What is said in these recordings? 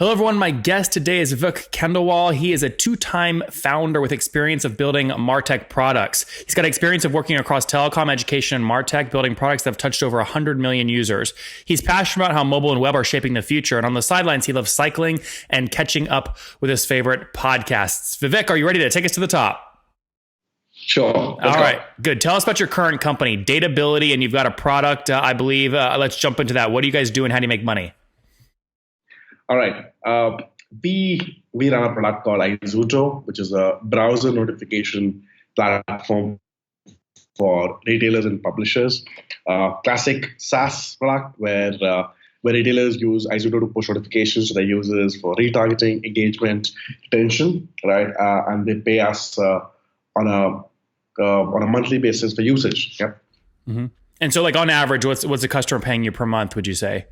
Hello, everyone. My guest today is Vivek Khandelwal. He is a two-time founder with experience of building martech products. He's got experience of working across telecom, education, and martech, building products that have touched over 100 million users. He's passionate about how mobile and web are shaping the future. And on the sidelines, he loves cycling and catching up with his favorite podcasts. Vivek, are you ready to take us to the top? Sure. All right, good. Tell us about your current company, Datability, and you've got a product, I believe. Let's jump into that. What do you guys do and how do you make money? All right. We run a product called iZooto, which is a browser notification platform for retailers and publishers. Classic SaaS product where retailers use iZooto to push notifications to their users for retargeting, engagement, retention, right? And they pay us on a monthly basis for usage. Yep. Mm-hmm. And so, like on average, what's the customer paying you per month? Would you say?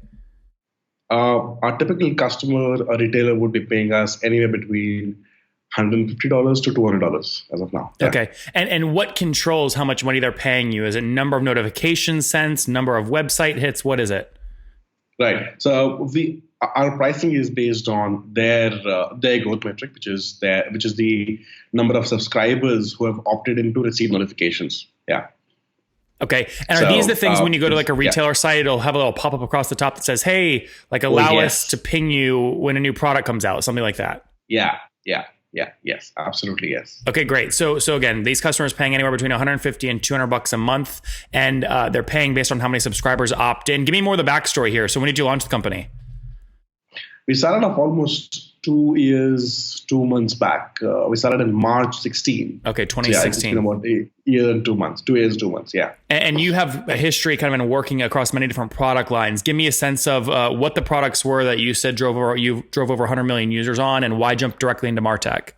Our typical customer, a retailer, would be paying us anywhere between $150 to $200 as of now. Yeah. Okay. And what controls how much money they're paying you? Is it number of notifications sent, number of website hits? What is it? Right. So our pricing is based on their growth metric, which is the number of subscribers who have opted in to receive notifications. Yeah. Okay. And are these the things when you go to like a retailer site, it'll have a little pop-up across the top that says, hey, like allow us to ping you when a new product comes out, something like that? Yeah. Yes, absolutely. Yes. Okay, great. So again, these customers paying anywhere between $150 and $200 a month, and they're paying based on how many subscribers opt in. Give me more of the backstory here. So when did you launch the company? We started off almost 2 years, 2 months back. We started in March 16. Okay, 2016. So it's been about a year and 2 months. 2 years, 2 months, yeah. And you have a history kind of in working across many different product lines. Give me a sense of what the products were that you said drove over 100 million users on, and why jump directly into martech?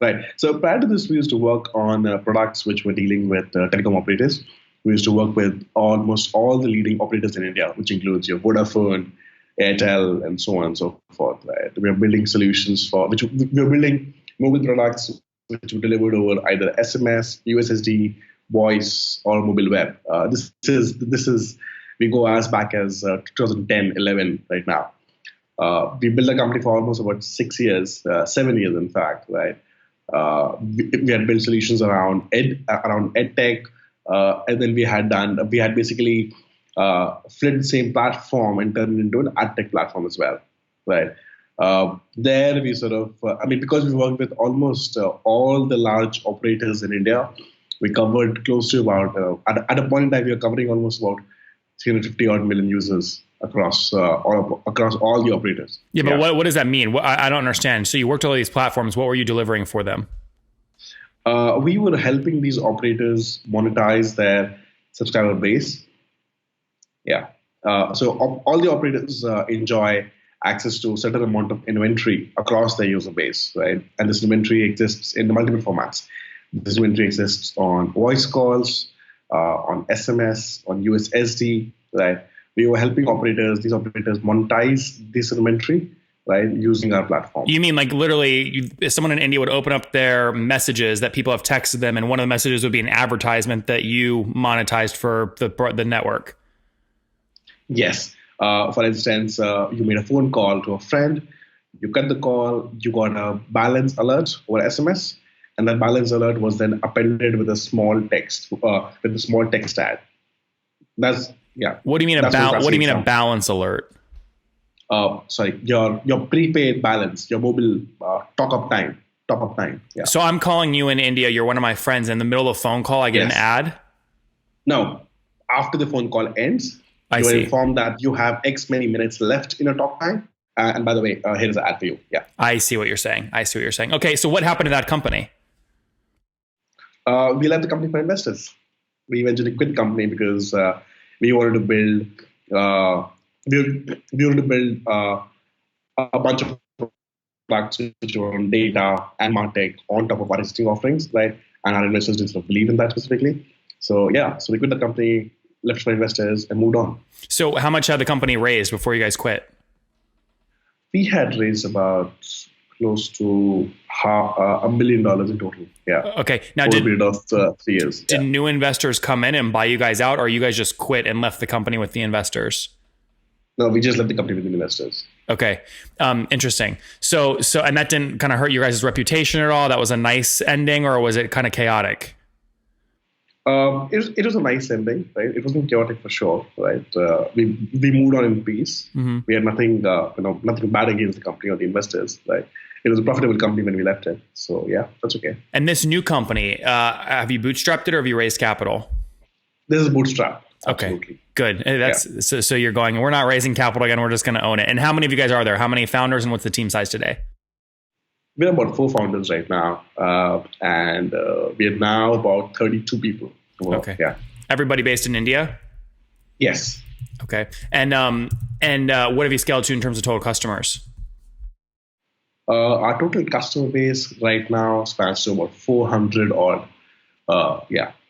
Right. So prior to this, we used to work on products which were dealing with telecom operators. We used to work with almost all the leading operators in India, which includes your Vodafone, Airtel, and so on and so forth. Right? We are building solutions we are building mobile products which were delivered over either SMS, USSD, voice, or mobile web. This is we go as back as 2010, 11 right now. We built a company for almost about 6 years, 7 years in fact, right? We had built solutions around edtech, and then we had basically flipped the same platform and turned it into an ad tech platform as well, right? There we sort of, because we worked with almost all the large operators in India, we covered close to about, at a point in time, we were covering almost about 350 odd million users across all the operators. Yeah, but what does that mean? I don't understand. So you worked on all these platforms. What were you delivering for them? We were helping these operators monetize their subscriber base. Yeah. So all the operators enjoy access to a certain amount of inventory across their user base, right? And this inventory exists in multiple formats. This inventory exists on voice calls, on SMS, on USSD, right? We were helping these operators monetize this inventory, right, using our platform. You mean like literally someone in India would open up their messages that people have texted them, and one of the messages would be an advertisement that you monetized for the network? Yes. For instance, you made a phone call to a friend, you cut the call, you got a balance alert or SMS, and that balance alert was then appended with a small text, ad. Yeah. What do you mean a balance alert? Sorry, your prepaid balance, your mobile top up time. Yeah. So I'm calling you in India. You're one of my friends. In the middle of a phone call, I get an ad? No. After the phone call ends, you are informed that you have X many minutes left in your talk time. And by the way, here's an ad for you. Yeah. I see what you're saying. Okay, so what happened to that company? We left the company for investors. We eventually quit the company because we wanted to build a bunch of products which were on data and martech on top of our existing offerings, right? And our investors didn't sort of believe in that specifically. So we quit the company, left for investors, and moved on. So how much had the company raised before you guys quit? We had raised about close to $1 million in total. Yeah. Okay. Now, over a period of 3 years. Did new investors come in and buy you guys out, or you guys just quit and left the company with the investors? No, we just left the company with investors. Okay. Interesting. So, and that didn't kind of hurt your guys' reputation at all? That was a nice ending, or was it kind of chaotic? It was a nice ending, right? It wasn't chaotic for sure, right? We moved on in peace. Mm-hmm. We had nothing, nothing bad against the company or the investors, right? It was a profitable company when we left it, so yeah, that's okay. And this new company, have you bootstrapped it or have you raised capital? This is bootstrap. Okay, Absolutely. good. That's so you're going, we're not raising capital again. We're just going to own it. And how many of you guys are there? How many founders, and what's the team size today? We're about 4 founders right now, and we are now about 32 people. Okay. Yeah. Everybody based in India? Yes. Okay. And what have you scaled to in terms of total customers? Our total customer base right now spans to about 400 odd.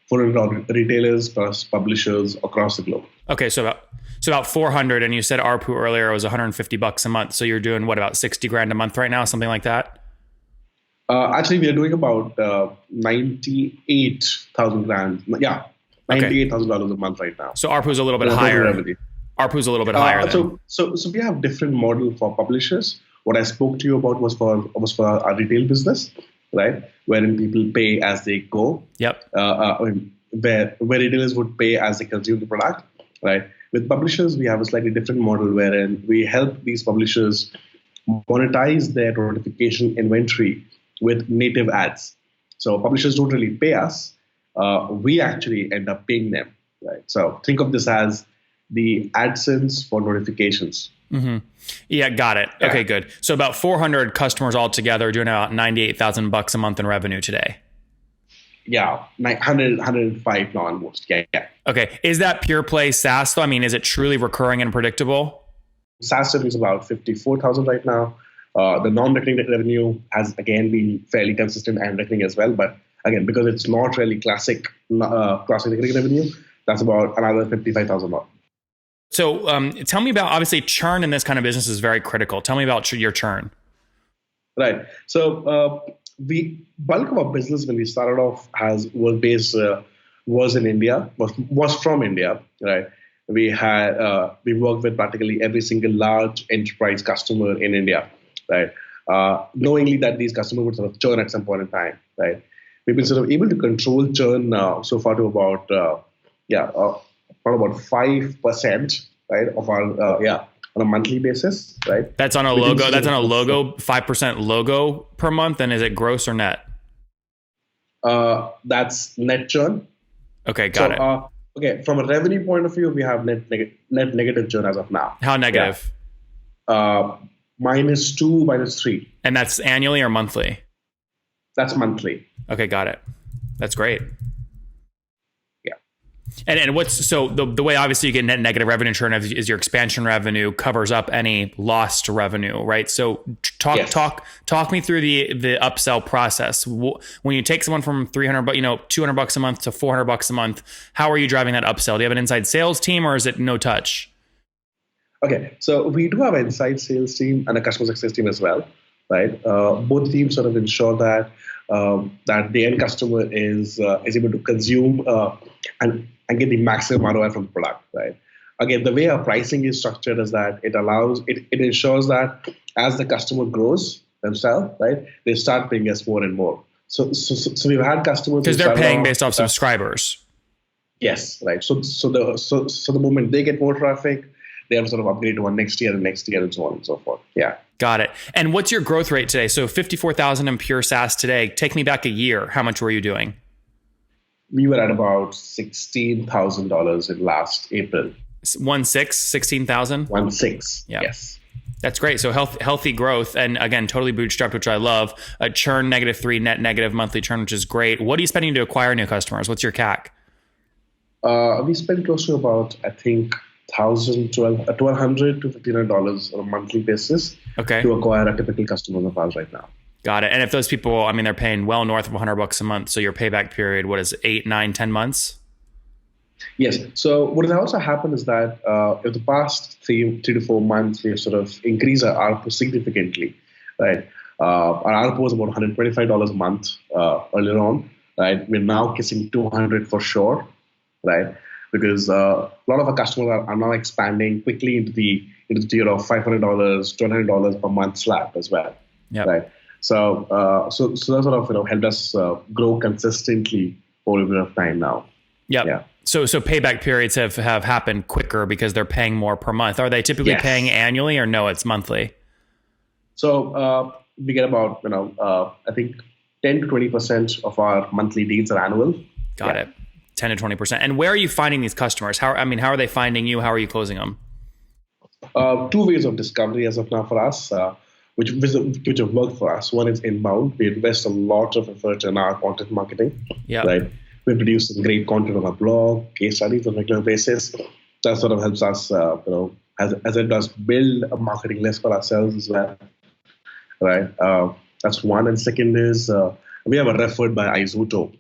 400 odd retailers plus publishers across the globe. Okay, so about 400, and you said ARPU earlier was $150 a month. So you're doing what, about 60 grand a month right now, something like that? Actually, we are doing about 98,000 grand. Yeah, $98,000 a month right now. So ARPU is a little bit higher. ARPU is a little bit higher. So we have different model for publishers. What I spoke to you about was for our retail business, right? Wherein people pay as they go. Yep. Where retailers would pay as they consume the product, right? With publishers, we have a slightly different model wherein we help these publishers monetize their notification inventory with native ads. So publishers don't really pay us. We actually end up paying them, right? So think of this as the AdSense for notifications. Mm-hmm. Yeah, got it. Yeah. Okay, good. So about 400 customers altogether doing about $98,000 a month in revenue today. Yeah, 105 now almost. Yeah. Okay, is that pure play SaaS though? I mean, is it truly recurring and predictable? SaaS revenue is about 54,000 right now. The non-recurring revenue has again been fairly consistent and recurring as well. But again, because it's not really classic recurring revenue, that's about another 55,000 more. So tell me about, obviously churn in this kind of business is very critical. Tell me about your churn. Right. So the bulk of our business when we started off was in India, was from India, right? We worked with practically every single large enterprise customer in India, right? Knowingly that these customers would sort of churn at some point in time, right? We've been sort of able to control churn now so far to about about 5%, right, of our on a monthly basis, right? That's on a logo. That's on a logo. 5% logo per month, and is it gross or net? That's net churn. Okay, got it. Okay, from a revenue point of view, we have net negative churn as of now. How negative? -2, -3. And that's annually or monthly? That's monthly. Okay, got it. That's great. Yeah. And what's so the way obviously you get net negative revenue churn is your expansion revenue covers up any lost revenue, right? So talk me through the upsell process. When you take someone from $200 a month to $400 a month, how are you driving that upsell? Do you have an inside sales team or is it no touch? Okay, so we do have an inside sales team and a customer success team as well, right? Both teams sort of ensure that the end customer is able to consume and get the maximum ROI from the product, right? Again, the way our pricing is structured is that it ensures that as the customer grows themselves, right, they start paying us more and more. So we've had customers because they're paying based off subscribers. Yes, right. So the moment they get more traffic, they have to sort of upgrade to one next year and so on and so forth. Yeah. Got it. And what's your growth rate today? So 54,000 in pure SaaS today. Take me back a year. How much were you doing? We were at about $16,000 in last April. 16,000? 16. Yeah. Yes. That's great. So healthy growth. And again, totally bootstrapped, which I love. A churn -3, net negative monthly churn, which is great. What are you spending to acquire new customers? What's your CAC? We spend close to about, I think, $1,200 to $1,500 on a monthly basis to acquire a typical customer of ours right now. Got it. And if those people, I mean, they're paying well north of $100 a month. So your payback period, what is it, 8, 9, 10 months? Yes. So what has also happened is that in the past 3 to 4 months, we have sort of increased our ARPU significantly, right? Our ARPU was about $125 a month earlier on, right? We're now kissing 200 for sure, right? because a lot of our customers are now expanding quickly into the tier of $500, $200 per month slab as well. Yep. Right. So that sort of helped us grow consistently over a period of time now. Yep. Yeah. So payback periods have happened quicker because they're paying more per month. Are they typically paying annually or no, it's monthly? So we get about, I think 10 to 20% of our monthly deals are annual. Got it. 10 to 20%. And where are you finding these customers? How are they finding you? How are you closing them? Two ways of discovery as of now for us, which have worked for us. One is inbound. We invest a lot of effort in our content marketing. Yeah. Right. We produce some great content on our blog, case studies on a regular basis. That sort of helps us, as it does build a marketing list for ourselves as well. Right. That's one. And second is we have a referred by iZooto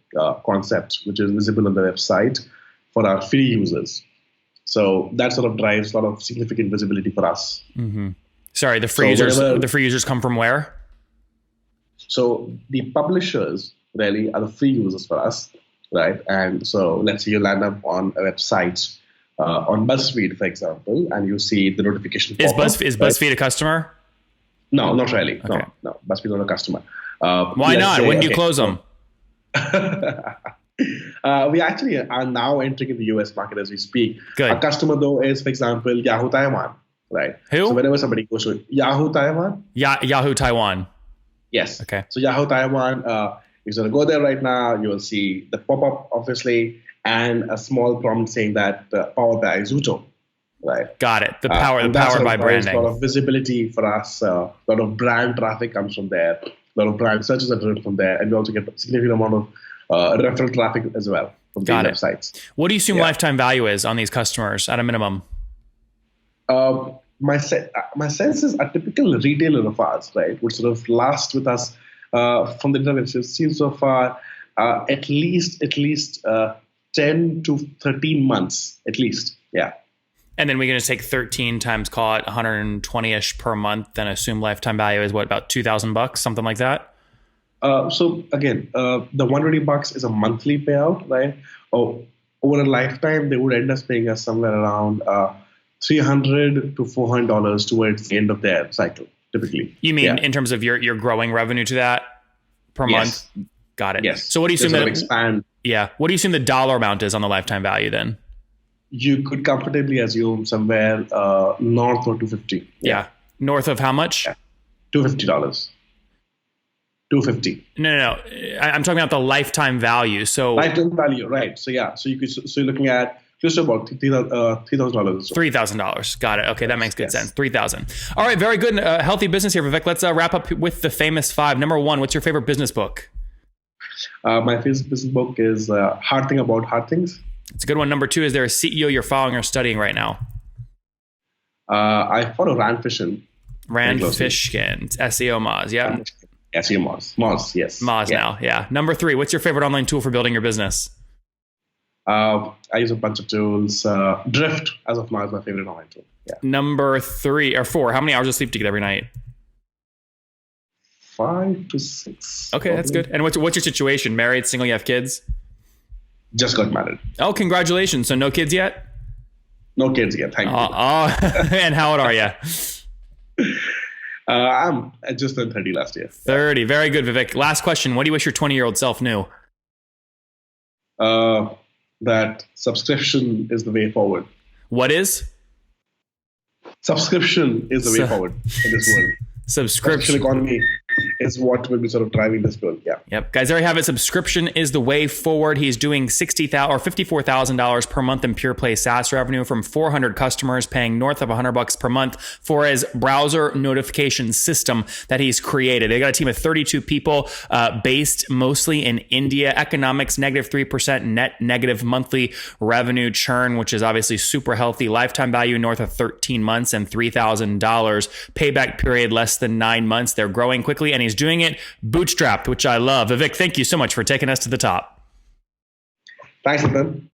concept, which is visible on the website for our free users. So that sort of drives a lot of significant visibility for us. Mm-hmm. Sorry, the free users come from where? So the publishers really are the free users for us, right? And so let's say you land up on a website on BuzzFeed, for example, and you see the notification. Is BuzzFeed a customer? No, not really. Okay. No, BuzzFeed is not a customer. Why not? When do you close them? We actually are now entering in the US market as we speak. Good. Our customer, though, is, for example, Yahoo Taiwan, right? Who? So whenever somebody goes to Yahoo Taiwan. Yahoo Taiwan. Yes. Okay. So Yahoo Taiwan, you're going to go there right now. You will see the pop-up, obviously, and a small prompt saying that powered by iZooto, right? Got it. The powered by branding. A lot of visibility for us. A lot of brand traffic comes from there. A lot of brand searches are driven from there. And we also get a significant amount of referral traffic as well from these websites. What do you assume lifetime value is on these customers at a minimum? My sense is a typical retailer of ours, right, would sort of last with us from the data we've seen so far at least 10 to 13 months, at least. Yeah. And then we're going to take 13 times, call it 120-ish per month, then assume lifetime value is what, about $2,000, something like that? So again, the $120 is a monthly payout, right? Over a lifetime, they would end up paying us somewhere around $300 to $400 towards the end of their cycle, typically. You mean in terms of your growing revenue to that per month? Got it. Yes. So what do you assume that expand? Yeah. What do you assume the dollar amount is on the lifetime value then? You could comfortably assume somewhere north of $250. Yeah. North of how much? Yeah. $250. $250. No. I'm talking about the lifetime value. So lifetime value, right? So yeah. So you're looking at just about $3,000. $3,000. Got it. Okay, that makes good sense. $3,000. All right, very good. Healthy business here, Vivek. Let's wrap up with the famous five. Number one, what's your favorite business book? My favorite business book is Hard Thing About Hard Things. It's a good one. Number two, is there a CEO you're following or studying right now? I follow Rand Fishkin. Rand Fishkin, SEO Moz. Yeah. SEO Moz, yes. Moz now, yeah. Number three, what's your favorite online tool for building your business? I use a bunch of tools. Drift, as of now, is my favorite online tool. Yeah. Number three or four, how many hours of sleep do you get every night? 5 to 6. Okay, probably. That's good. And what's your situation? Married, single, you have kids? Just got married. Oh, congratulations. So no kids yet? No kids yet, thank you. And how old are you? I just turned 30 last year. 30, very good, Vivek. Last question, what do you wish your 20-year-old self knew? That subscription is the way forward. What is? Subscription is the way forward in this world. Subscription economy is what will be sort of driving this world. Yeah. Yep. Guys, there you have it. Subscription is the way forward. He's doing $60,000 or $54,000 per month in pure play SaaS revenue from 400 customers, paying north of $100 per month for his browser notification system that he's created. They got a team of 32 people based mostly in India. Economics, -3% net negative monthly revenue churn, which is obviously super healthy. Lifetime value north of 13 months and $3,000. Payback period less than 9 months. They're growing quickly, and he's doing it bootstrapped, which I love. Vivek, thank you so much for taking us to the top. Thanks, Ethan.